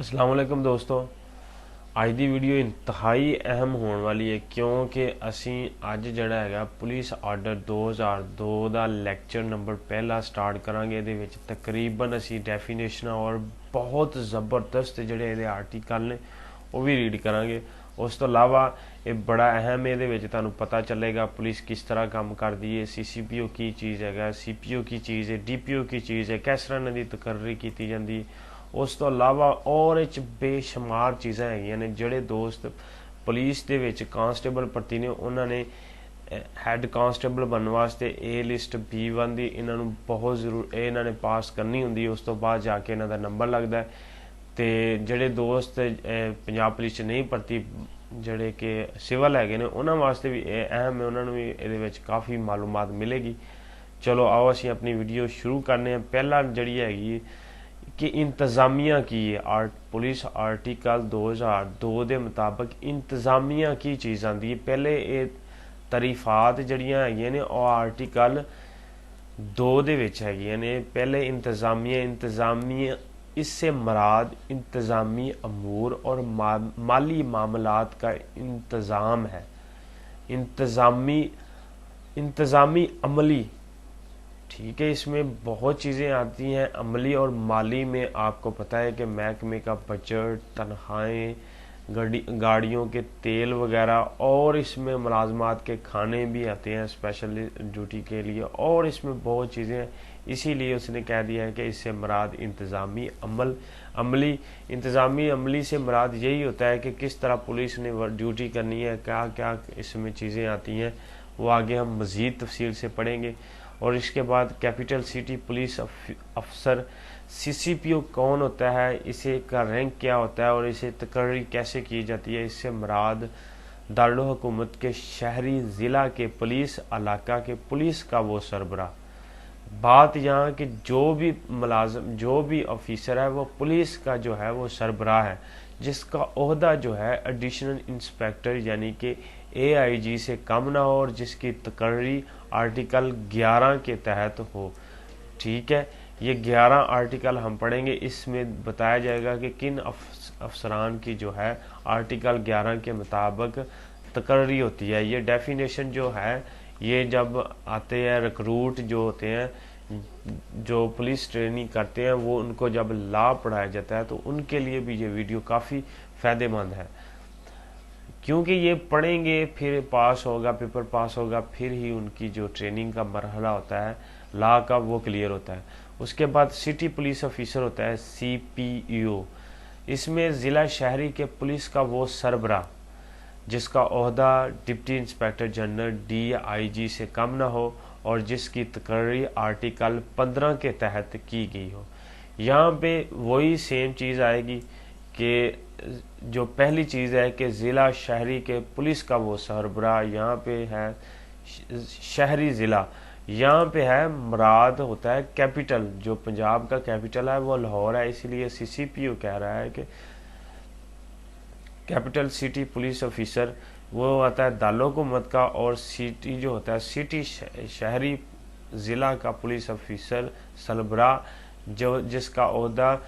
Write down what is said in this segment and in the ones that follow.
अस्सलाम वालेकुम दोस्तों। ਅੱਜ ਦੀ ਵੀਡੀਓ ਇੰਤਹਾਈ ਅਹਿਮ ਹੋਣ ਵਾਲੀ ਹੈ ਕਿਉਂਕਿ ਅਸੀਂ ਅੱਜ ਜਿਹੜਾ ਹੈਗਾ ਪੁਲਿਸ ਆਰਡਰ 2002 ਦਾ ਲੈਕਚਰ ਨੰਬਰ ਪਹਿਲਾ ਸਟਾਰਟ ਕਰਾਂਗੇ। ਇਹਦੇ ਵਿੱਚ ਤਕਰੀਬਨ ਅਸੀਂ ਡੈਫੀਨੇਸ਼ਨਾਂ ਔਰ ਬਹੁਤ ਜ਼ਬਰਦਸਤ ਜਿਹੜੇ ਇਹਦੇ ਆਰਟੀਕਲ ਨੇ ਉਹ ਵੀ ਰੀਡ ਕਰਾਂਗੇ। ਉਸ ਤੋਂ ਇਲਾਵਾ ਇਹ ਬੜਾ ਅਹਿਮ ਇਹਦੇ ਵਿੱਚ ਤੁਹਾਨੂੰ ਪਤਾ ਚੱਲੇਗਾ ਪੁਲਿਸ ਕਿਸ ਤਰ੍ਹਾਂ ਕੰਮ ਕਰਦੀ ਹੈ, CCPO ਕੀ ਚੀਜ਼ ਹੈਗਾ, CPO ਕੀ ਚੀਜ਼ ਹੈ, DPO ਕੀ ਚੀਜ਼ ਹੈ, ਕਿਸ ਤਰ੍ਹਾਂ ਇਹਨਾਂ ਦੀ ਤਕਰਰੀ ਕੀਤੀ ਜਾਂਦੀ ਹੈ। ਉਸ ਤੋਂ ਇਲਾਵਾ ਔਰ ਇਹ 'ਚ ਬੇਸ਼ੁਮਾਰ ਚੀਜ਼ਾਂ ਹੈਗੀਆਂ ਨੇ। ਜਿਹੜੇ ਦੋਸਤ ਪੁਲਿਸ ਦੇ ਵਿੱਚ ਕਾਂਸਟੇਬਲ ਭਰਤੀ ਨੇ ਉਹਨਾਂ ਨੇ ਹੈੱਡ ਕਾਂਸਟੇਬਲ ਬਣਨ ਵਾਸਤੇ A ਲਿਸਟ B1 ਦੀ ਇਹਨਾਂ ਨੂੰ ਬਹੁਤ ਜ਼ਰੂਰ ਇਹਨਾਂ ਨੇ ਪਾਸ ਕਰਨੀ ਹੁੰਦੀ ਹੈ। ਉਸ ਤੋਂ ਬਾਅਦ ਜਾ ਕੇ ਇਹਨਾਂ ਦਾ ਨੰਬਰ ਲੱਗਦਾ। ਤੇ ਜਿਹੜੇ ਦੋਸਤ ਪੰਜਾਬ ਪੁਲਿਸ 'ਚ ਨਹੀਂ ਭਰਤੀ ਜਿਹੜੇ ਕਿ ਸਿਵਲ ਹੈਗੇ ਨੇ ਉਹਨਾਂ ਵਾਸਤੇ ਵੀ ਇਹ ਅਹਿਮ ਹੈ, ਉਹਨਾਂ ਨੂੰ ਵੀ ਇਹਦੇ ਵਿੱਚ ਕਾਫੀ ਮਾਲੂਮਾਤ ਮਿਲੇਗੀ। ਚਲੋ ਆਓ ਅਸੀਂ ਆਪਣੀ ਵੀਡੀਓ ਸ਼ੁਰੂ ਕਰਨੇ ਹਾਂ। ਪਹਿਲਾਂ ਜਿਹੜੀ ਹੈਗੀ कि इंतज़ामिया की है पुलिस आर्टिकल 2002 के मुताबिक इंतज़ामिया की चीज़ आती है। पहले ये तारीफात जड़ियाँ हैगियां ने और आर्टिकल 2 दे विच हैगियां ने। पहले इंतज़ामिया इससे मराद इंतज़ामी अमूर और माली मामलात का इंतज़ाम है। इंतज़ामी अमली ठीक है, इसमें बहुत चीज़ें आती हैं अमली और माली में। आपको पता है कि महकमे का बजट, तनख्वाहें, गाड़ियों के तेल वगैरह और इसमें मुलाजमात के खाने भी आते हैं स्पेशल ड्यूटी के लिए और इसमें बहुत चीज़ें हैं। इसीलिए उसने कह दिया है कि इससे मुराद इंतज़ामी अमली। इंतज़ामी अमली से मुराद यही होता है कि किस तरह पुलिस ने ड्यूटी करनी है, क्या क्या इसमें चीज़ें आती हैं, वो आगे हम मज़ीद तफसील से पढ़ेंगे। और इसके बाद कैपिटल सिटी पुलिस अफसर CCPO कौन होता है, इसे का रैंक क्या होता है और इसे तकर्री कैसे की जाती है। इससे मुराद दारुल हुकूमत के शहरी ज़िला के पुलिस इलाका के पुलिस का वो सरबराह। बात यहाँ कि जो भी मुलाजम जो भी ऑफिसर है वो पुलिस का जो है वो सरबराह है, जिसका ओहदा जो है एडिशनल इंस्पेक्टर यानी कि AIG से कम ना हो और जिसकी तकर्री आर्टिकल 11 के तहत हो। ठीक है, ये 11 आर्टिकल हम पढ़ेंगे। इसमें बताया जाएगा कि किन अफसरान की जो है आर्टिकल 11 के मुताबिक तकर्री होती है। ये डेफिनेशन जो है ये जब आते हैं रिक्रूट जो होते हैं जो पुलिस ट्रेनिंग करते हैं वो उनको जब लॉ पढ़ाया जाता है तो उनके लिए भी ये वीडियो काफ़ी फ़ायदेमंद है, क्योंकि ये पढ़ेंगे फिर पास होगा, पेपर पास होगा, फिर ही उनकी जो ट्रेनिंग का मरहला होता है लॉ का वो क्लियर होता है। उसके बाद सिटी पुलिस ऑफिसर होता है CPO। इसमें ज़िला शहरी के पुलिस का वो सरबराह जिसका ओहदा डिप्टी इंस्पेक्टर जनरल DIG से कम ना हो और जिसकी तकर्री आर्टिकल 15 के तहत की गई हो। यहाँ पे वही सेम चीज़ आएगी कि जो पहली चीज़ है कि ज़िला शहरी के पुलिस का वो सरबराह, यहाँ पे है शहरी ज़िला, यहाँ पे है मुराद होता है कैपिटल। जो पंजाब का कैपिटल है वो लाहौर है, इसलिए CCPO कह रहा है कि कैपिटल सिटी पुलिस ऑफिसर वो आता है दारुल हुकूमत का। और सिटी जो होता है सिटी शहरी ज़िला का पुलिस ऑफिसर सरबराह जो जिसका ओहदा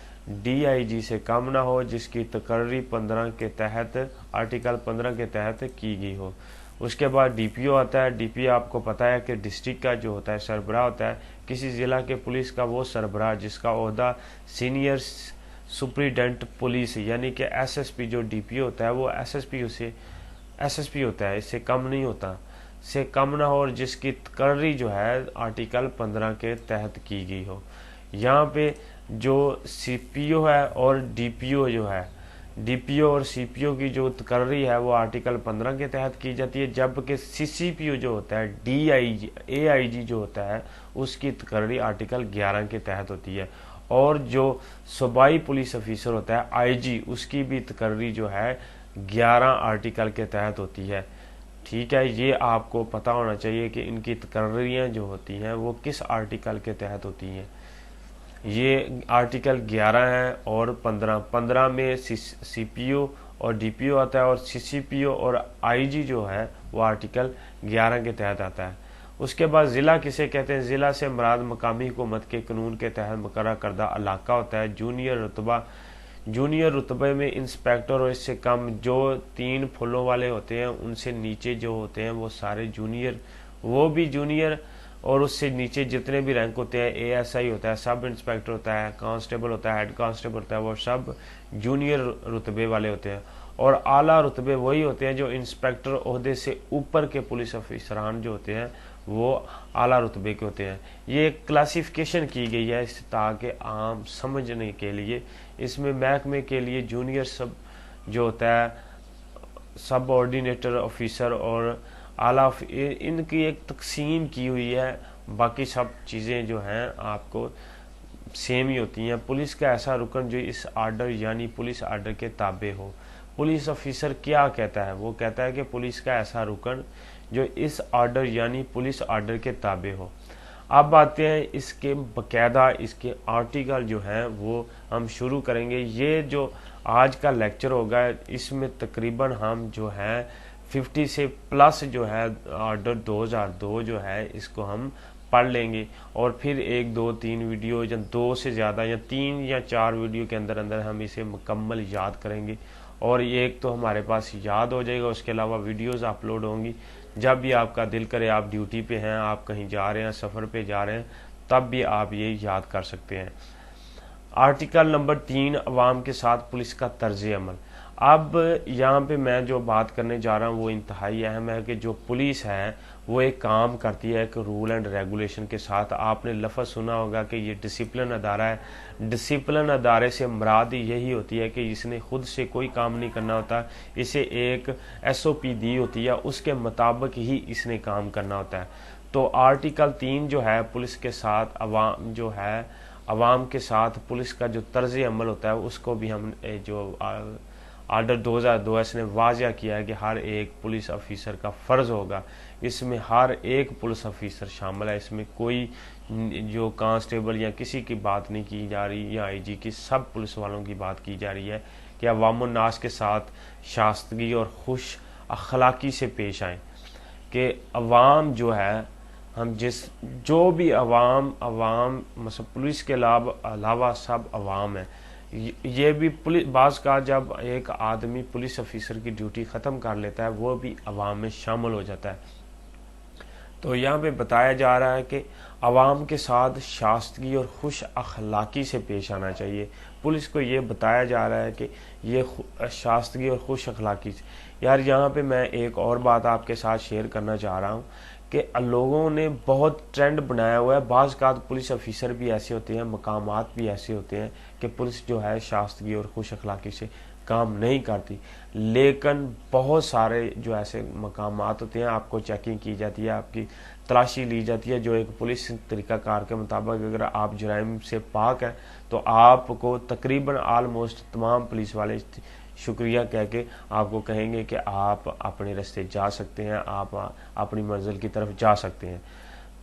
DIG से कम ना हो, जिसकी तकर्री 15 के तहत आर्टिकल 15 के तहत की गई हो। उसके बाद DPO आता है। DPO आपको पता है कि डिस्ट्रिक्ट का जो होता है सरबराह होता है। किसी ज़िला के पुलिस का वो सरबराह जिसका ओहदा सीनियर सुप्रीडेंट पुलिस यानी कि SSP जो DPO होता है वो SSP होता है, इससे कम नहीं होता, से कम ना हो और जिसकी तकर्री जो है आर्टिकल 15 के तहत की गई हो। यहाँ पे जो CPO है और DPO जो है DPO और CPO की जो तकर्री है वो आर्टिकल 15 के तहत की जाती है, जबकि CCPO जो होता है AIG जो होता है उसकी तकर्री आर्टिकल 11 के तहत होती है। और जो सूबाई पुलिस ऑफिसर होता है IG उसकी भी तकर्री जो है 11 आर्टिकल के तहत होती है। ठीक है, ये आपको पता होना चाहिए कि इनकी तकर्रियाँ जो होती हैं वो किस आर्टिकल के तहत होती हैं। ये आर्टिकल 11 है और 15 में CPO और DPO आता है और CCPO और IG जो है वो आर्टिकल 11 के तहत आता है। उसके बाद ज़िला किसे कहते हैं? ज़िला से मुराद मकामी हुकूमत के कानून के तहत मुकर्रर करदा इलाका होता है। जूनियर रुतबा जूनियर रुतबे में इंस्पेक्टर और इससे कम जो 3 फुलों वाले होते हैं उनसे नीचे जो होते हैं वो सारे जूनियर, वो भी जूनियर, और उससे नीचे जितने भी रैंक होते हैं, एएसआई होता है, सब इंस्पेक्टर होता है, कांस्टेबल होता है, हेड कांस्टेबल होता है, वो सब जूनियर रुतबे वाले होते हैं। और आला रुतबे वही होते हैं जो इंस्पेक्टर ओहदे से ऊपर के पुलिस अफसरान जो होते हैं वो आला रुतबे के होते हैं। ये क्लासिफिकेशन की गई है ताकि आम समझने के लिए। इसमें महकमे के लिए जूनियर सब जो होता है, सब ऑर्डिनेटर ऑफिसर और आला इनकी एक तकसीम की हुई है। बाकी सब चीज़ें जो हैं आपको सेम ही होती हैं। पुलिस का ऐसा रुकन जो इस आर्डर यानी पुलिस आर्डर के ताबे हो। पुलिस ऑफिसर क्या कहता है? वो कहता है कि पुलिस का ऐसा रुकन जो इस आर्डर यानी पुलिस आर्डर के ताबे हो। अब आते हैं इसके बकायदा इसके आर्टिकल जो हैं वो हम शुरू करेंगे। ये जो आज का लेक्चर होगा इसमें तकरीबन हम जो है 50 से प्लस जो है आर्डर 2002 जो है इसको हम पढ़ लेंगे, और फिर 1 2 3 वीडियो या 2 से ज़्यादा या 3 या 4 वीडियो के अंदर अंदर हम इसे मुकम्मल याद करेंगे। और ये एक तो हमारे पास याद हो जाएगा, उसके अलावा वीडियोस अपलोड होंगी। जब भी आपका दिल करे, आप ड्यूटी पे हैं, आप कहीं जा रहे हैं, सफ़र पे जा रहे हैं, तब भी आप ये याद कर सकते हैं। आर्टिकल नंबर 3, अवाम के साथ पुलिस का तर्ज अमल। अब यहाँ पे मैं जो बात करने जा रहा हूँ वो इंतहाई अहम है कि जो पुलिस है वो एक काम करती है एक रूल एंड रेगुलेशन के साथ। आपने लफ्ज़ सुना होगा कि ये डिसिप्लिन अदारा है। डिसिप्लिन अदारे से मुराद यही होती है कि इसने खुद से कोई काम नहीं करना होता, इसे एक SOP दी होती है, उसके मुताबिक ही इसने काम करना होता है। तो आर्टिकल 3 जो है पुलिस के साथ अवाम जो है, अवाम के साथ पुलिस का जो तर्ज अमल होता है उसको भी हम जो आर्डर 2002 इसने वाज़िया किया है कि हर एक पुलिस ऑफिसर का फ़र्ज़ होगा। इसमें हर एक पुलिस ऑफिसर शामिल है, इसमें कोई जो कांस्टेबल या किसी की बात नहीं की जा रही या IG की, सब पुलिस वालों की बात की जा रही है कि अवामुन्नास के साथ शास्तगी और खुश अखलाकी से पेश आएँ। कि अवाम जो है, हम जो भी अवाम मतलब पुलिस के अलावा सब अवाम है। ये भी पुलिस बाज़ का जब एक आदमी पुलिस ऑफिसर की ड्यूटी ख़त्म कर लेता है वो भी अवाम में शामिल हो जाता है। तो यहाँ पे बताया जा रहा है कि अवाम के साथ शास्तगी और खुश अखलाकी से पेश आना चाहिए। पुलिस को ये बताया जा रहा है कि ये शास्तगी और खुश अखलाकी से। यार यहाँ पे मैं एक और बात आपके साथ शेयर करना चाह रहा हूँ कि लोगों ने बहुत ट्रेंड बनाया हुआ है। बाज़ का पुलिस ऑफिसर भी ऐसे होते हैं, मकामात भी ऐसे होते हैं कि पुलिस जो है शास्तगी और खुश अखलाकी से काम नहीं करती। लेकिन बहुत सारे जो ऐसे मकामात होते हैं, आपको चेकिंग की जाती है, आपकी तलाशी ली जाती है, जो एक पुलिस तरीक़ाकार के मुताबिक अगर आप जुराइम से पाक हैं तो आपको तकरीबन आलमोस्ट तमाम पुलिस वाले शुक्रिया कह के आपको कहेंगे कि आप अपने रास्ते जा सकते हैं, आप अपनी मंजिल की तरफ जा सकते हैं।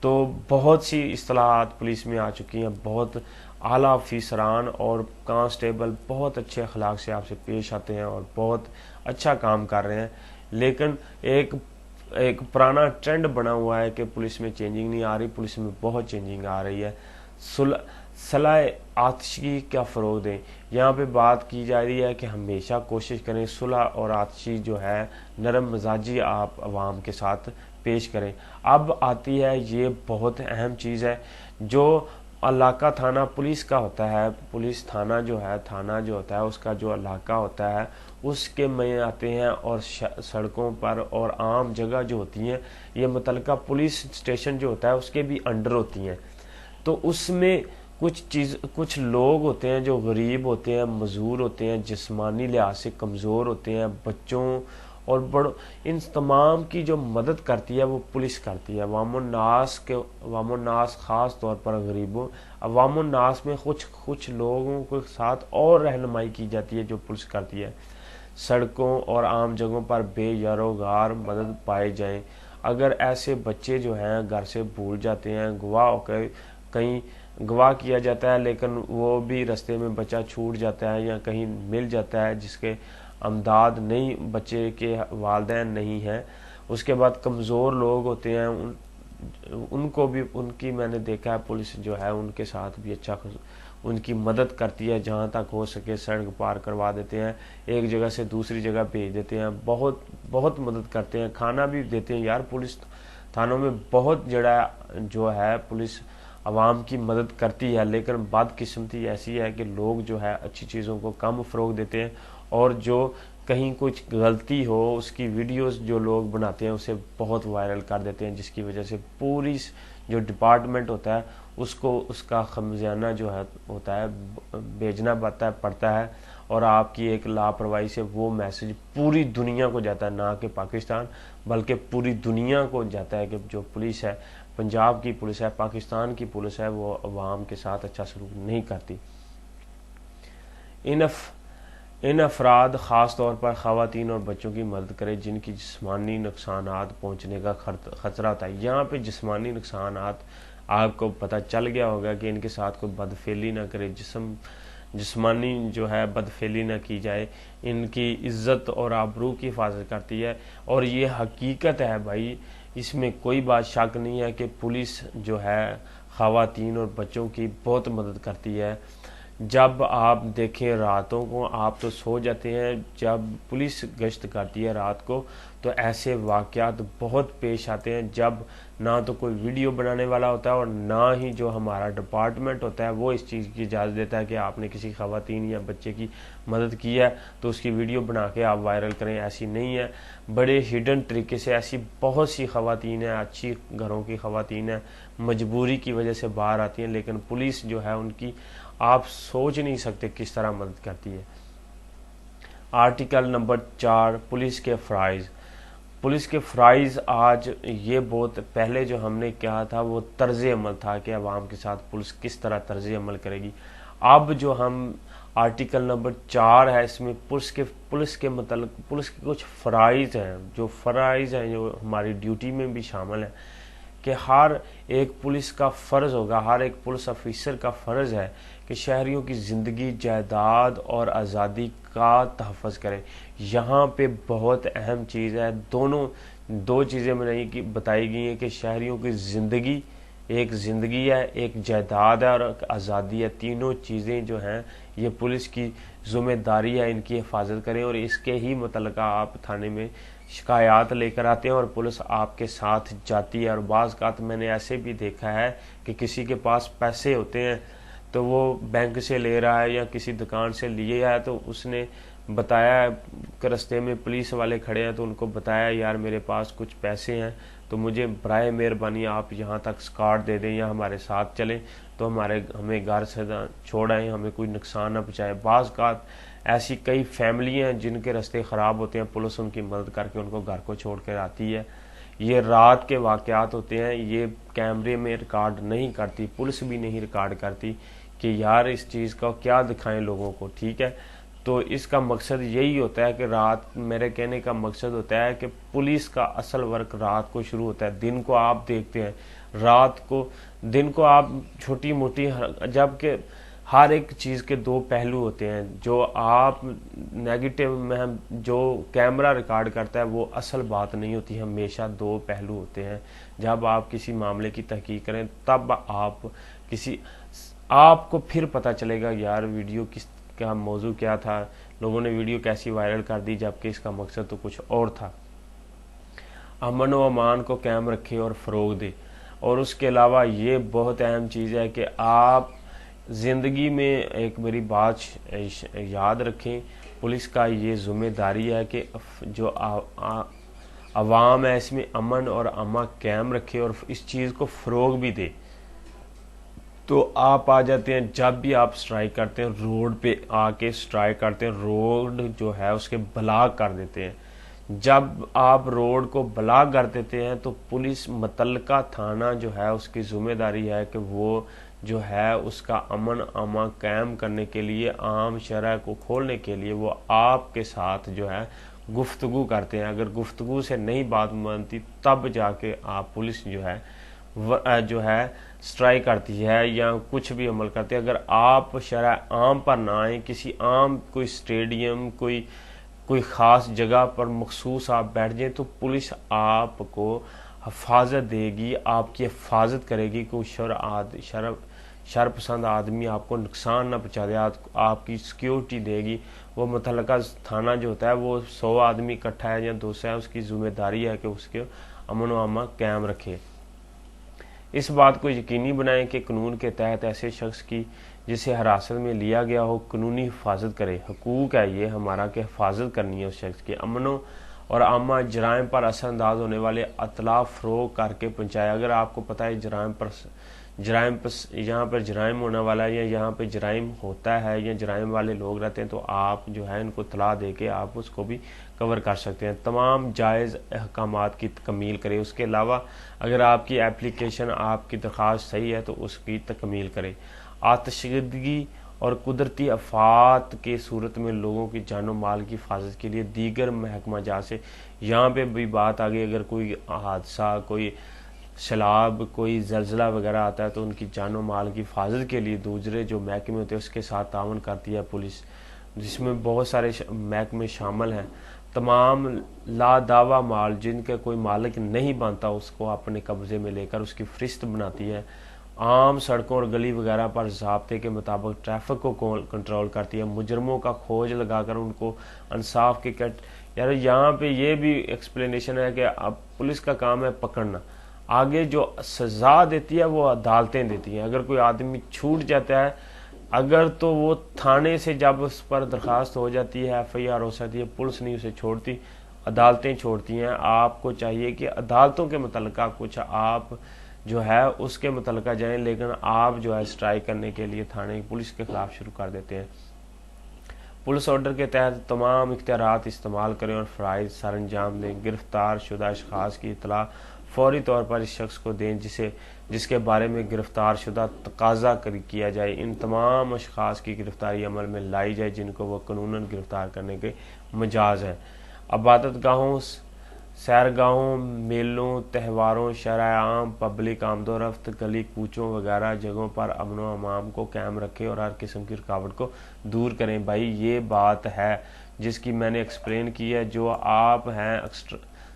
तो बहुत सी इस्तिलाहात पुलिस में आ चुकी हैं। बहुत आला अफसरान और कांस्टेबल बहुत अच्छे अखलाक से आपसे पेश आते हैं और बहुत अच्छा काम कर रहे हैं। लेकिन एक पुराना ट्रेंड बना हुआ है कि पुलिस में चेंजिंग नहीं आ रही। पुलिस में बहुत चेंजिंग आ रही है। सलाह आतिशी का फ़रोग दें। यहाँ पे बात की जा रही है कि हमेशा कोशिश करें सुलह और आतिशी जो है नरम मिजाजी आप अवाम के साथ पेश करें। अब आती है ये बहुत अहम चीज़ है जो इलाका थाना पुलिस का होता है। पुलिस थाना जो होता है उसका जो इलाका होता है उसके में आते हैं, और सड़कों पर और आम जगह जो होती हैं ये मुतलका पुलिस स्टेशन जो होता है उसके भी अंडर होती हैं। तो उसमें कुछ लोग होते हैं जो गरीब होते हैं, मजदूर होते हैं, जिस्मानी लिहाज से कमज़ोर होते हैं, बच्चों और बड़ों, इन तमाम की जो मदद करती है वो पुलिस करती है। अवामुन्नास ख़ास तौर पर गरीबों, अवामुन्नास में कुछ लोगों के साथ और रहनुमाई की जाती है जो पुलिस करती है। सड़कों और आम जगहों पर बेयरोगार मदद पाए जाएं। अगर ऐसे बच्चे जो हैं घर से भूल जाते हैं, गवाह होकर कहीं गवाह किया जाता है लेकिन वो भी रास्ते में बच्चा छूट जाता है या कहीं मिल जाता है जिसके अमदाद नहीं, बच्चे के वालिदैन नहीं हैं। उसके बाद कमज़ोर लोग होते हैं उनको भी, उनकी मैंने देखा है पुलिस जो है उनके साथ भी अच्छा उनकी मदद करती है, जहाँ तक हो सके सड़क पार करवा देते हैं, एक जगह से दूसरी जगह भेज देते हैं, बहुत बहुत मदद करते हैं, खाना भी देते हैं। यार पुलिस थानों में बहुत जड़ा जो है पुलिस आवाम की मदद करती है, लेकिन बदकिस्मती ऐसी है कि लोग जो है अच्छी चीज़ों को कम फ़रोग देते हैं, और जो कहीं कुछ गलती हो उसकी वीडियोस जो लोग बनाते हैं उसे बहुत वायरल कर देते हैं, जिसकी वजह से पूरी जो डिपार्टमेंट होता है उसको उसका खमियाना जो है होता है भेजना पड़ता है, और आपकी एक लापरवाही से वो मैसेज पूरी दुनिया को जाता है, ना कि पाकिस्तान बल्कि पूरी दुनिया को जाता है कि जो पुलिस है, पंजाब की पुलिस है, पाकिस्तान की पुलिस है, वो अवाम के साथ अच्छा सलूक नहीं करती। इन अफराद ख़ास तौर पर ख़वातीन और बच्चों की मदद करें जिनकी जिस्मानी नुकसानात पहुँचने का खतरा होता है। यहाँ पे जिस्मानी नुकसानात आपको पता चल गया होगा कि इनके साथ कोई बदफेली ना करे, जिस्मानी जो है बदफेली ना की जाए, इनकी इज्जत और आबरू की हिफाजत करती है, और ये हकीकत है भाई, इसमें कोई बात शक नहीं है कि पुलिस जो है ख़वातीन और बच्चों की बहुत मदद करती है। जब आप देखें रातों को, आप तो सो जाते हैं, जब पुलिस गश्त करती है रात को तो ऐसे वाक़यात बहुत पेश आते हैं जब ना तो कोई वीडियो बनाने वाला होता है और ना ही जो हमारा डिपार्टमेंट होता है वो इस चीज़ की इजाज़त देता है कि आपने किसी ख़वातीन या बच्चे की मदद की है तो उसकी वीडियो बना के आप वायरल करें। ऐसी नहीं है, बड़े हिडन तरीके से ऐसी बहुत सी ख़वातीन हैं, अच्छी घरों की ख़वातीन हैं, मजबूरी की वजह से बाहर आती हैं, लेकिन पुलिस जो है उनकी आप सोच नहीं सकते किस तरह मदद करती है। आर्टिकल नंबर 4, पुलिस के फ़राइज़। पुलिस के फ़राइज़ आज ये बहुत पहले जो हमने कहा था वो तर्ज़ अमल था कि अवाम के साथ पुलिस किस तरह तर्ज़ अमल करेगी। अब जो हम आर्टिकल नंबर 4 है, इसमें पुलिस के मतलब पुलिस के कुछ फ़राइज़ हैं, जो हमारी ड्यूटी में भी शामिल है कि हर एक पुलिस का फ़र्ज़ होगा, हर एक पुलिस ऑफिसर का फ़र्ज़ है कि शहरियों की ज़िंदगी, जायदाद और आज़ादी का तहफ़्फ़ुज़ करें। यहाँ पे बहुत अहम चीज़ है, दो चीज़ें मैंने की बताई गई हैं कि शहरियों की ज़िंदगी, एक ज़िंदगी है, एक जायदाद है और आज़ादी है। तीनों चीज़ें जो हैं ये पुलिस की ज़िम्मेदारी है, इनकी हिफाजत करें, और इसके ही मुतल्लिक़ा आप थाने में शिकायत लेकर आते हैं और पुलिस आपके साथ जाती है। और बाज़ औक़ात मैंने ऐसे भी देखा है कि किसी के पास पैसे होते हैं तो वो बैंक से ले रहा है या किसी दुकान से लिए है, तो उसने बताया कि रास्ते में पुलिस वाले खड़े हैं तो उनको बताया यार मेरे पास कुछ पैसे हैं तो मुझे बराए मेहरबानी आप यहाँ तक स्कार्ट दे दें या हमारे साथ चलें तो हमें घर से छोड़ आएँ, हमें कोई नुकसान ना पहुँचाए। बाज़ औक़ात ऐसी कई फैमिली हैं जिनके रास्ते ख़राब होते हैं, पुलिस उनकी मदद करके उनको घर को छोड़ कर आती है। ये रात के वाक़यात होते हैं, ये कैमरे में रिकॉर्ड नहीं करती, पुलिस भी नहीं रिकॉर्ड करती कि यार इस चीज़ का क्या दिखाएं लोगों को, ठीक है। तो इसका मकसद यही होता है कि रात, मेरे कहने का मकसद होता है कि पुलिस का असल वर्क रात को शुरू होता है। दिन को आप देखते हैं, दिन को आप छोटी मोटी, जबकि हर एक चीज़ के दो पहलू होते हैं। जो आप नेगेटिव में हम जो कैमरा रिकॉर्ड करता है वो असल बात नहीं होती, हमेशा दो पहलू होते हैं। जब आप किसी मामले की तहकीक करें तब आपको फिर पता चलेगा यार वीडियो का मौजू क्या था, लोगों ने वीडियो कैसी वायरल कर दी जबकि इसका मकसद तो कुछ और था। अमन व अमान को कायम रखें और फ़रोग दें। और उसके अलावा ये बहुत अहम चीज़ है कि आप ज़िंदगी में एक मेरी बात याद रखें, पुलिस का ये ज़िम्मेदारी है कि जो अवाम है इसमें अमन और अमा कायम रखे और इस चीज़ को फ़रोग भी दे। तो आप आ जाते हैं, जब भी आप स्ट्राइक करते हैं रोड पे आके स्ट्राइक करते हैं, रोड जो है उसके ब्लॉक कर देते हैं। जब आप रोड को ब्लॉक कर देते हैं तो पुलिस मुतल्लिका थाना जो है उसकी ज़िम्मेदारी है कि वो जो है उसका अमन अमा कायम करने के लिए, आम शरह को खोलने के लिए वो आपके साथ जो है गुफ्तगू करते हैं। अगर गुफ्तगू से नहीं बात मानती तब जाके आप पुलिस जो है स्ट्राइक करती है या कुछ भी अमल करती है। अगर आप शरह आम पर ना आए, किसी आम कोई स्टेडियम कोई ख़ास जगह पर मखसूस आप बैठ जाए तो पुलिस आपको हिफाजत देगी, आपकी हिफाजत करेगी, कोई शरपसंद आदमी आपको नुकसान ना पहुँचा दे, आपकी सिक्योरिटी देगी, वो मुतल्लका थाना जो होता है वो 100 आदमी इकट्ठा है या 200 है, उसकी जिम्मेदारी है कि उसके अमन व अमान कायम रखे। इस बात को यकीनी बनाएं कि कानून के तहत ऐसे शख्स की जिसे हिरासत में लिया गया हो कानूनी हिफाजत करे। हकूक है ये हमारा कि हिफाजत करनी है उस शख्स की। अमन और आमा जराइम पर असरअंदाज होने वाले अतला फ़रोग करके पहुँचाए। अगर आपको पता है जराइम पर यहाँ पर जराइम होने वाला है या यहाँ पर जराइम होता है या जराइम वाले लोग रहते हैं, तो आप जो है इनको इतला दे के आप उसको भी कवर कर सकते हैं। तमाम जायज़ अहकामात की तकमील करें। उसके अलावा अगर आपकी एप्लीकेशन, आपकी दरख्वास्त सही है तो उसकी तकमील करें। आतिशकदगी और कुदरती आफात के सूरत में लोगों की जानो माल की हिफाजत के लिए दीगर महकमा जात से, यहाँ पे भी बात आ गई, अगर कोई हादसा, कोई सैलाब, कोई जल्जला वगैरह आता है तो उनकी जानो माल की हिफाजत के लिए दूसरे जो महकमे होते हैं उसके साथ तावन करती है पुलिस, जिसमें बहुत सारे महकमे शामिल हैं। तमाम लादावा माल जिनका कोई मालिक नहीं बनता उसको अपने कब्जे में लेकर उसकी फरिस्त बनाती है। आम सड़कों और गली वगैरह पर ज़ाब्ते के मुताबिक ट्रैफिक को कंट्रोल करती है। मुजरमों का खोज लगाकर उनको इंसाफ के कट, यार यहाँ पे ये भी एक्सप्लेनेशन है कि अब पुलिस का काम है पकड़ना, आगे जो सज़ा देती है वो अदालतें देती हैं। अगर कोई आदमी छूट जाता है अगर, तो वो थाने से जब उस पर दरख्वास्त हो जाती है, FIR हो सकती है, पुलिस नहीं उसे छोड़ती, अदालतें छोड़ती हैं। आपको चाहिए कि अदालतों के मुतल्लिका कुछ आप जो है उसके मुतल्लिका जाएं, लेकिन आप जो है स्ट्राइक करने के लिए थाने पुलिस के खिलाफ शुरू कर देते हैं। पुलिस ऑर्डर के तहत तमाम इख्तियारात इस्तेमाल करें और फ़राइज़ सर अंजाम दें। गिरफ्तार शुदा अशख़ास की इतला फौरी तौर पर इस शख्स को दें जिसके बारे में गिरफ्तार शुदा तकाजा किया जाए। इन तमाम अशख़ास की गिरफ्तारी अमल में लाई जाए जिनको वो कानूनन गिरफ्तार करने के मजाज है। इबादत गाहों, सैरगाहों, मेलों, त्योहारों, शराय-ए-आम, पब्लिक आमदोरफ्त, गली कूचों वगैरह जगहों पर अमन व अमान को कायम रखें और हर किस्म की रुकावट को दूर करें। भाई ये बात है जिसकी मैंने एक्सप्लेन की है। जो आप हैं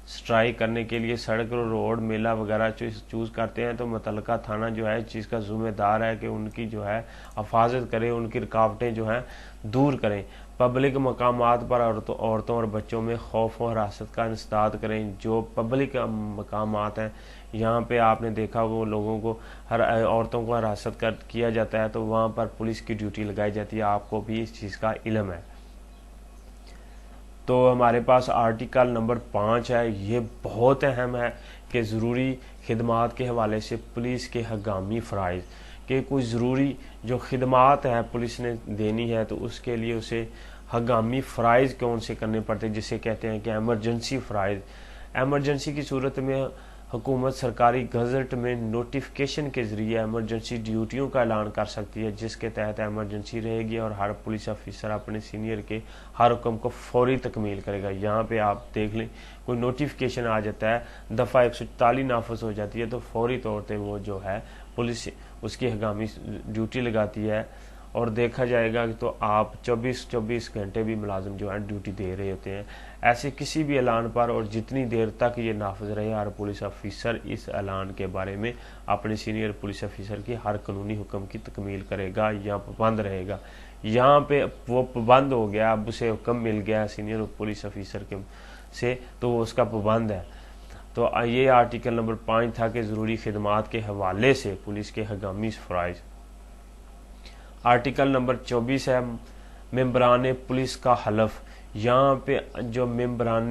स्ट्राइक करने के लिए सड़क, रोड, मेला वगैरह चूज़ करते हैं तो मुतल्लिका थाना जो है इस चीज़ का ज़िम्मेदार है कि उनकी जो है हिफाजत करें, उनकी रुकावटें जो हैं दूर करें। पब्लिक मकामात पर औरतों और बच्चों में खौफ और हिरासत का इंसदाद करें। जो पब्लिक मकामात हैं यहाँ पे आपने देखा वो लोगों को औरतों को हिरासत किया जाता है तो वहाँ पर पुलिस की ड्यूटी लगाई जाती है। आपको भी इस चीज़ का इल्म है। तो हमारे पास आर्टिकल नंबर 5 है, ये बहुत अहम है कि ज़रूरी खिदमात के हवाले से पुलिस के हंगामी फ़राइज़ कि कोई ज़रूरी जो खिदमात है पुलिस ने देनी है तो उसके लिए उसे हंगामी फ़राइज़ कौन से करने पड़ते हैं, जिसे कहते हैं कि एमरजेंसी फ़राइज़। एमरजेंसी की सूरत में हुकूमत सरकारी गज़ट में नोटिफिकेशन के ज़रिए एमरजेंसी ड्यूटियों का ऐलान कर सकती है जिसके तहत एमरजेंसी रहेगी और हर पुलिस ऑफिसर अपने सीनियर के हर हुक्म को फौरी तकमील करेगा। यहाँ पे आप देख लें कोई नोटिफिकेशन आ जाता है, दफ़ा 144 नाफज हो जाती है तो फौरी तौर पर वो जो है पुलिस उसकी हंगामी ड्यूटी लगाती है और देखा जाएगा कि तो आप 24 घंटे भी मुलाजिम जो है ड्यूटी दे रहे होते हैं। ऐसे किसी भी ऐलान पर और जितनी देर तक ये नाफज रहे हर पुलिस ऑफिसर इस ऐलान के बारे में अपने सीनियर पुलिस ऑफिसर की हर कानूनी हुक्म की तकमील करेगा या पाबंद रहेगा। यहाँ पे वो पाबंद हो गया, अब उसे हुक्म मिल गया सीनियर पुलिस ऑफिसर के से तो वो उसका पाबंद है। तो ये आर्टिकल नंबर 5 था कि ज़रूरी खिदमात के हवाले से पुलिस के हंगामी फ़राइज़। आर्टिकल नंबर 24 है मेंबरान पुलिस का हलफ। यहाँ पे जो मेंबरान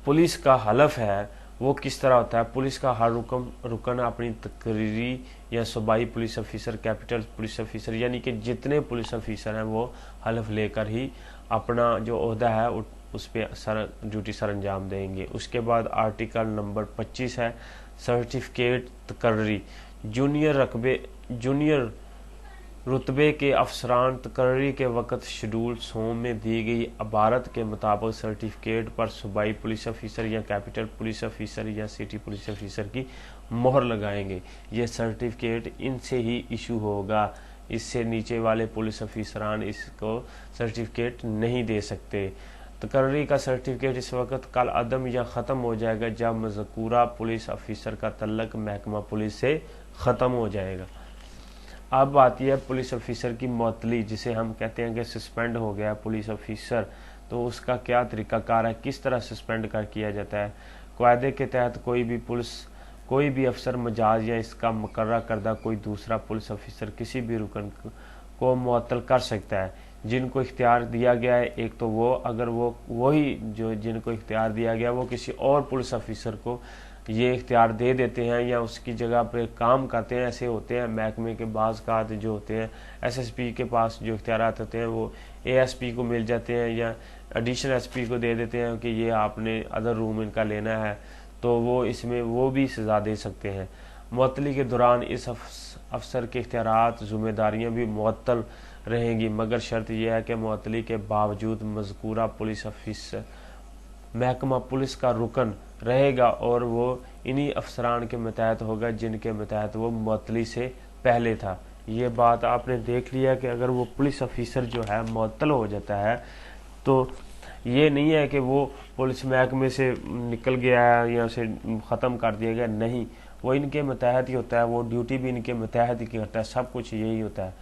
पुलिस का हलफ है वो किस तरह होता है। पुलिस का हर रुकन अपनी तकरीरी या सूबाई police officer, capital police officer यानी कि जितने पुलिस ऑफिसर हैं वो हलफ लेकर ही अपना जो ओहदा है उस पर ड्यूटी सर अंजाम देंगे। उसके बाद आर्टिकल नंबर 25 है सर्टिफिकेट तकर्री। जूनियर रुतबे के अफसरान तकर्री के वक़्त शेड्यूल 100 में दी गई इबारत के मुताबिक सर्टिफिकेट पर सूबाई पुलिस ऑफिसर या कैपिटल पुलिस ऑफिसर या सिटी पुलिस ऑफिसर की मोहर लगाएंगे। ये सर्टिफिकेट इनसे ही इशू होगा, इससे नीचे वाले पुलिस ऑफिसरान इसको सर्टिफिकेट नहीं दे सकते। तकर्री का सर्टिफिकेट इस वक्त कल अदम या ख़त्म हो जाएगा जब मज़कूरा पुलिस ऑफिसर का तल्लक महकमा पुलिस से ख़त्म हो जाएगा। अब आती है पुलिस ऑफिसर की मुअत्तली, जिसे हम कहते हैं कि सस्पेंड हो गया पुलिस ऑफिसर, तो उसका क्या तरीकाकार है, किस तरह सस्पेंड कर किया जाता है। कायदे के तहत कोई भी अफसर मजाज या इसका मुकर्रर करदा कोई दूसरा पुलिस ऑफिसर किसी भी रुकन को मुअत्तल कर सकता है। जिनको इख्तियार दिया गया है, एक तो वो, अगर वो वही जो जिनको इख्तियार दिया गया वो किसी और पुलिस ऑफिसर को ये इख्तियार दे देते हैं या उसकी जगह पे काम करते हैं। ऐसे होते हैं महकमे के बाज़ कात जो होते हैं, एसएसपी के पास जो इख्तियार होते हैं वो एएसपी को मिल जाते हैं या एडिशनल एसपी को दे देते हैं कि ये आपने अदर रूम इनका लेना है, तो वो इसमें वो भी सज़ा दे सकते हैं। मुअत्तली के दौरान इस अफसर के इख्तियारात ज़िम्मेदारियाँ भी मुअत्तल रहेंगी, मगर शर्त यह है कि मुअत्तली के बावजूद मज़कूरा पुलिस ऑफिसर महकमा पुलिस का रुकन रहेगा और वो इन्हीं अफसरान के मतहत होगा जिनके मतहत वो मुअत्तली से पहले था। ये बात आपने देख लिया कि अगर वो पुलिस ऑफिसर जो है मुअत्तल हो जाता है तो ये नहीं है कि वो पुलिस महकमे से निकल गया है या उसे ख़त्म कर दिया गया, नहीं, वो इनके मतहत ही होता है, वो ड्यूटी भी इनके मतहत ही करता है, सब कुछ यही होता है।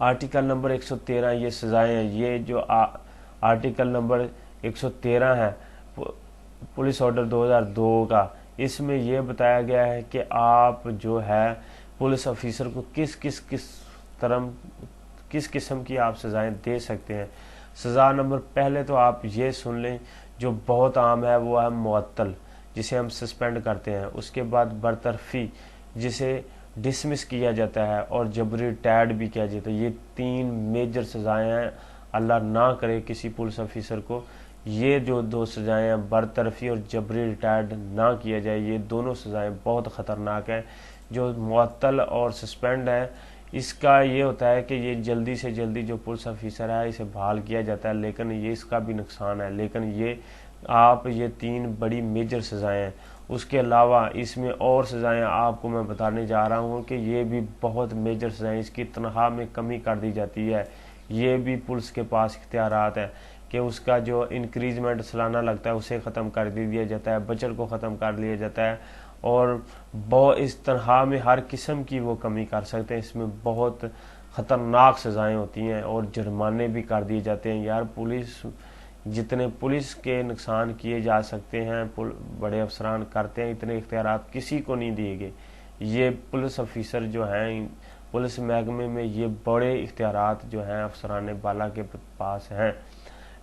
आर्टिकल नंबर 113 ये सज़ाएँ हैं, ये जो आर्टिकल नंबर 113 है पुलिस ऑर्डर 2002 का, इसमें यह बताया गया है कि आप जो है पुलिस ऑफिसर को किस किस्म की आप सज़ाएं दे सकते हैं। सज़ा नंबर पहले तो आप ये सुन लें, जो बहुत आम है वो है मुअत्तल, जिसे हम सस्पेंड करते हैं। उसके बाद बरतरफी, जिसे डिसमिस किया जाता है, और जबरी रिटायर्ड भी किया जाता है। ये 3 मेजर सज़ाएँ हैं। अल्लाह ना करे किसी पुलिस ऑफिसर को ये जो 2 सज़ाएँ हैं, बरतरफी और जबरी रिटायर्ड ना किया जाए, ये दोनों सज़ाएँ बहुत ख़तरनाक हैं। जो मुअत्तल और सस्पेंड है, इसका ये होता है कि ये जल्दी से जल्दी जो पुलिस ऑफिसर है इसे बहाल किया जाता है, लेकिन ये इसका भी नुकसान है। लेकिन ये 3 बड़ी मेजर सज़ाएँ हैं। उसके अलावा इसमें और सज़ाएँ आपको मैं बताने जा रहा हूँ कि ये भी बहुत मेजर सज़ाएँ, इसकी तनख्वाह में कमी कर दी जाती है। ये भी पुलिस के पास इख्तियारात है कि उसका जो इंक्रीजमेंट सालाना लगता है उसे ख़त्म कर दिया जाता है, बजट को ख़त्म कर लिया जाता है, और बहुत इस तनख्वाह में हर किस्म की वो कमी कर सकते हैं। इसमें बहुत ख़तरनाक सज़ाएँ होती हैं और जुर्माने भी कर दिए जाते हैं। यार जितने पुलिस के नुकसान किए जा सकते हैं बड़े अफसरान करते हैं, इतने इख्तियारात किसी को नहीं दिए गए। ये पुलिस ऑफिसर जो हैं पुलिस महकमे में, ये बड़े इख्तियारात जो हैं अफसरान बाला के पास हैं।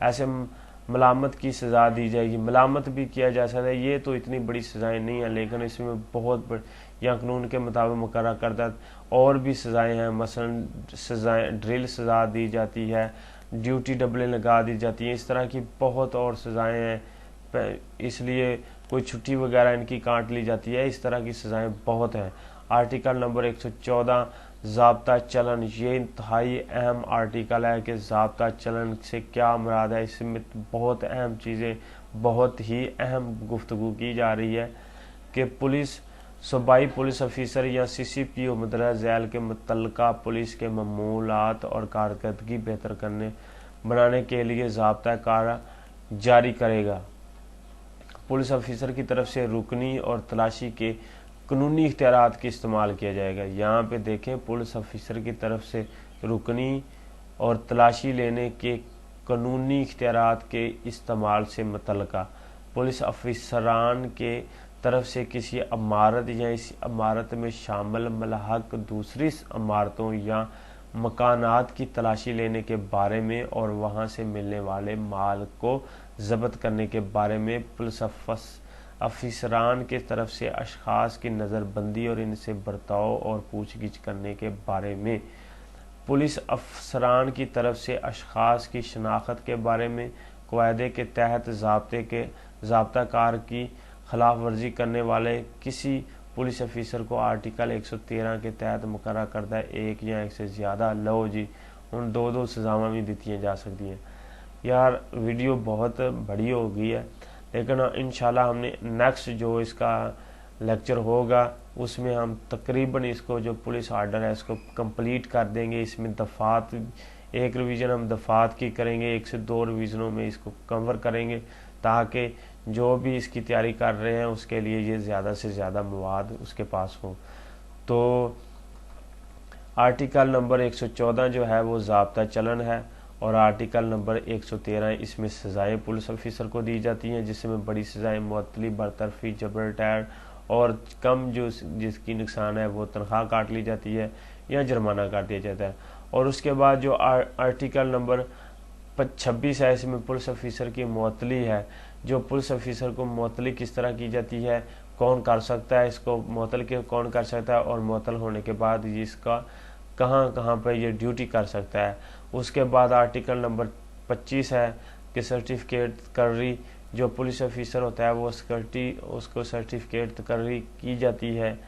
ऐसे मलामत की सज़ा दी जाएगी, मलामत भी किया जा सकता है। ये तो इतनी बड़ी सज़ाएँ नहीं है, लेकिन इसमें बहुत या कानून के मुताबिक मुकर्रर करदा और भी सज़ाएँ हैं। मसलन सज़ाएँ ड्रिल सज़ा दी जाती है, ड्यूटी डबलें लगा दी जाती हैं, इस तरह की बहुत और सज़ाएँ हैं। इसलिए कोई छुट्टी वगैरह इनकी काट ली जाती है, इस तरह की सज़ाएँ बहुत हैं। आर्टिकल नंबर 114 ज़ाब्ता चलन, ये इंतहाई अहम आर्टिकल है कि ज़ाब्ता चलन से क्या मुराद है। इसमें बहुत अहम चीज़ें, बहुत ही अहम गुफ्तगू की जा रही है कि सूबाई पुलिस ऑफिसर या CCPO मदरा झैल के मुतल्लका पुलिस के मामूलात और कारकर्दगी बेहतर बनाने के लिए ज़ाब्ता कार जारी करेगा। पुलिस ऑफिसर की तरफ से रुकनी और तलाशी के कानूनी इख्तियारात की इस्तेमाल किया जाएगा। यहाँ पे देखें, पुलिस ऑफिसर की तरफ से रुकनी और तलाशी लेने के कानूनी इख्तियारात के इस्तेमाल से मुतल्लका पुलिस ऑफिसरान के तरफ से किसी इमारत या इस इमारत में शामिल मलहक दूसरी इमारतों या मकानात की तलाशी लेने के बारे में और वहाँ से मिलने वाले माल को ज़ब्त करने के बारे में पुलिस अफसरान के तरफ से अशखास की नज़रबंदी और इनसे बर्ताव और पूछगिछ करने के बारे में, पुलिस अफसरान की तरफ से अशखास की शनाख्त के बारे में, क़ायदे के तहत ज़ाब्ता कार की खिलाफ वर्जी करने वाले किसी पुलिस ऑफिसर को आर्टिकल 113 के तहत मुकर्रर करदा एक या एक से ज़्यादा लो जी उन 2 सज़ावां भी दी जा सकती हैं। यार वीडियो बहुत बड़ी हो गई है, लेकिन इंशाल्लाह हमने नेक्स्ट जो इसका लेक्चर होगा उसमें हम तकरीबन इसको जो पुलिस आर्डर है इसको कंप्लीट कर देंगे। इसमें दफ़ात, एक रिवीजन हम दफ़ात की करेंगे, 1 से 2 रिवीजनों में इसको कवर करेंगे, ताकि जो भी इसकी तैयारी कर रहे हैं उसके लिए ये ज़्यादा से ज़्यादा मवाद उसके पास हो। तो आर्टिकल नंबर 114 जो है वो ज़ाब्ता चलन है, और आर्टिकल नंबर 113 इसमें सज़ाएं पुलिस ऑफिसर को दी जाती हैं, जिसमें बड़ी सज़ाएं मुअत्तली, बरतरफी, जबर रिटायर, और कम जो जिसकी नुकसान है वो तनख्वाह काट ली जाती है या जुर्माना काट दिया जाता है। और उसके बाद जो आर्टिकल नंबर 26 है, इसमें पुलिस ऑफिसर की मुअत्तली है। जो पुलिस ऑफिसर को मुअत्तली किस तरह की जाती है, कौन कर सकता है इसको, मुअत्तल के कौन कर सकता है, और मुअत्तल होने के बाद इसका कहाँ कहाँ पर ये ड्यूटी कर सकता है। उसके बाद आर्टिकल नंबर 25 है कि सर्टिफिकेट तकर्री, जो पुलिस ऑफिसर होता है वो उसको सर्टिफिकेट तकर्री की जाती है,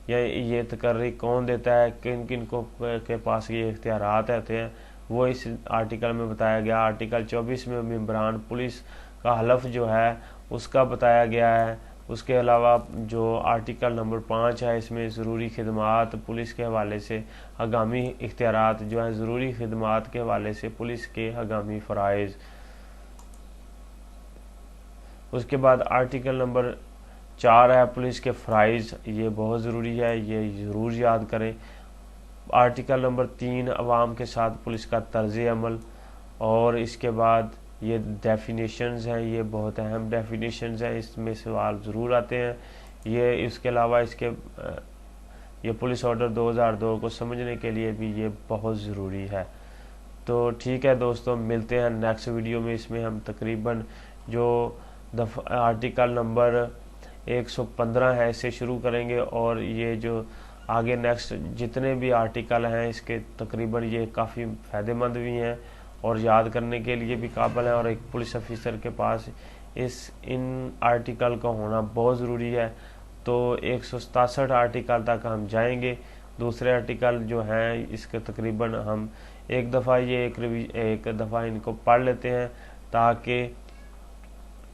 या ये तकर्री कौन देता है, किन किन को के पास ये इख्तियारात होते हैं, वो इस आर्टिकल में बताया गया। आर्टिकल 24 में मेंबरान पुलिस का हलफ जो है उसका बताया गया है। उसके अलावा जो आर्टिकल नंबर 5 है, इसमें ज़रूरी खिदमात पुलिस के हवाले से हंगामी इख्तियारात जो हैं, ज़रूरी खिदमात के हवाले से पुलिस के हंगामी फ़राइज़। उसके बाद आर्टिकल नंबर 4 है पुलिस के फ़राइज़, ये बहुत ज़रूरी है, ये ज़रूर याद करें। आर्टिकल नंबर 3 अवाम के साथ पुलिस का तर्ज़ अमल, और इसके बाद ये डेफिनेशंस हैं, ये बहुत अहम डेफिनेशंस हैं, इसमें सवाल ज़रूर आते हैं। ये इसके अलावा ये पुलिस ऑर्डर 2002 को समझने के लिए भी ये बहुत ज़रूरी है। तो ठीक है दोस्तों, मिलते हैं नेक्स्ट वीडियो में। इसमें हम तकरीबन जो आर्टिकल नंबर 115 है इससे शुरू करेंगे, और ये जो आगे नेक्स्ट जितने भी आर्टिकल हैं इसके तकरीबन ये काफ़ी फ़ायदेमंद भी हैं और याद करने के लिए भी काबिल है, और एक पुलिस ऑफिसर के पास इन आर्टिकल का होना बहुत ज़रूरी है। तो 167 आर्टिकल तक हम जाएंगे। दूसरे आर्टिकल जो हैं इसके तकरीबन हम एक दफ़ा एक दफ़ा इनको पढ़ लेते हैं, ताकि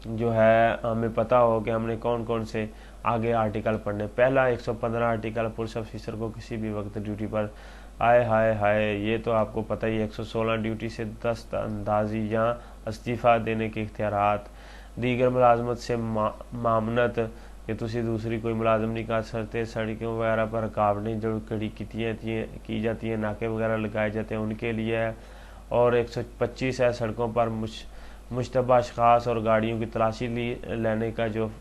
जो है हमें पता हो कि हमने कौन कौन से आगे आर्टिकल पढ़ने। पहला 115 आर्टिकल, पुलिस ऑफिसर को किसी भी वक्त ड्यूटी पर आए हाय ये तो आपको पता ही। 116 ड्यूटी से दस्तअंदाजी या इस्तीफ़ा देने के इख्तियारात। दीगर मुलाजमत से मामनत कि तुसी दूसरी कोई मुलाजम नहीं कर सकते। सड़कों वगैरह पर रुकावटें जो खड़ी की जाती हैं, नाके वगैरह लगाए जाते हैं उनके लिए है। और 125 है सड़कों पर मुश्तबा अशखास और गाड़ियों की तलाशी लेने का जो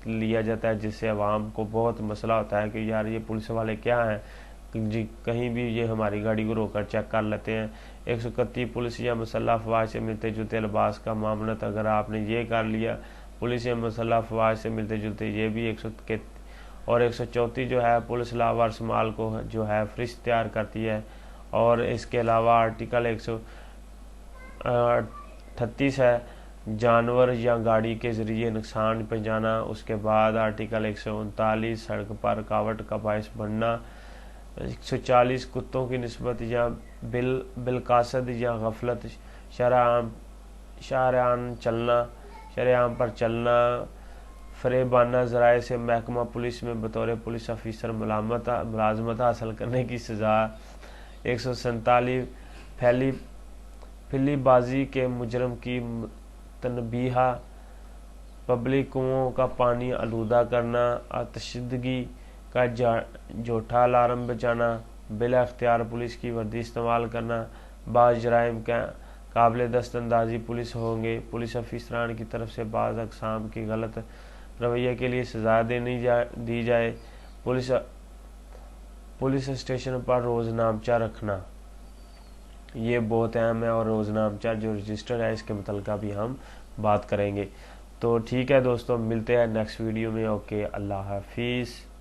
लिया जाता है, जिससे अवाम को बहुत मसला होता है कि यार ये पुलिस वाले क्या हैं जी, कहीं भी ये हमारी गाड़ी को रोककर चेक कर लेते हैं। 131 पुलिस या मुसल्लह अफवाज से मिलते जुलते लिबास का मामला, अगर आपने ये कर लिया पुलिस या मुसल्लह अफवाज से मिलते जुलते, ये भी 131। और 134 जो है पुलिस लावार समाल को जो है फरिश्त तैयार करती है। और इसके अलावा आर्टिकल 138 है जानवर या गाड़ी के ज़रिए नुकसान पहुँचाना। उसके बाद आर्टिकल 139 सड़क पर रुकावट का बायस बनना। 140 कुत्तों की निस्बत या बिलकासद या गफलत शरेआम पर चलना। फरेबाना ज़राए से महकमा पुलिस में बतौर पुलिस ऑफिसर मुलाजमत हासिल करने की सज़ा। 147 फिलीबाजी के मुजरम की तनबीहा। पब्लिक कुओं का पानी आलूदा करना। आतशदगी का झूठा अलार्म बजाना। बिला अख्तियार पुलिस की वर्दी इस्तेमाल करना। बाज़ जराइम का काबिल दस्तअंदाजी पुलिस होंगे। पुलिस ऑफिसरान की तरफ से बाज़ अक़साम की गलत रवैये के लिए सज़ा दी जाए। पुलिस स्टेशन पर रोज़नामचा रखना, ये बहुत अहम है। और रोज़नामचा जो रजिस्टर है इसके मुतल्लिक़ भी हम बात करेंगे। तो ठीक है दोस्तों, मिलते हैं नेक्स्ट वीडियो में। ओके, अल्लाह हाफिज़।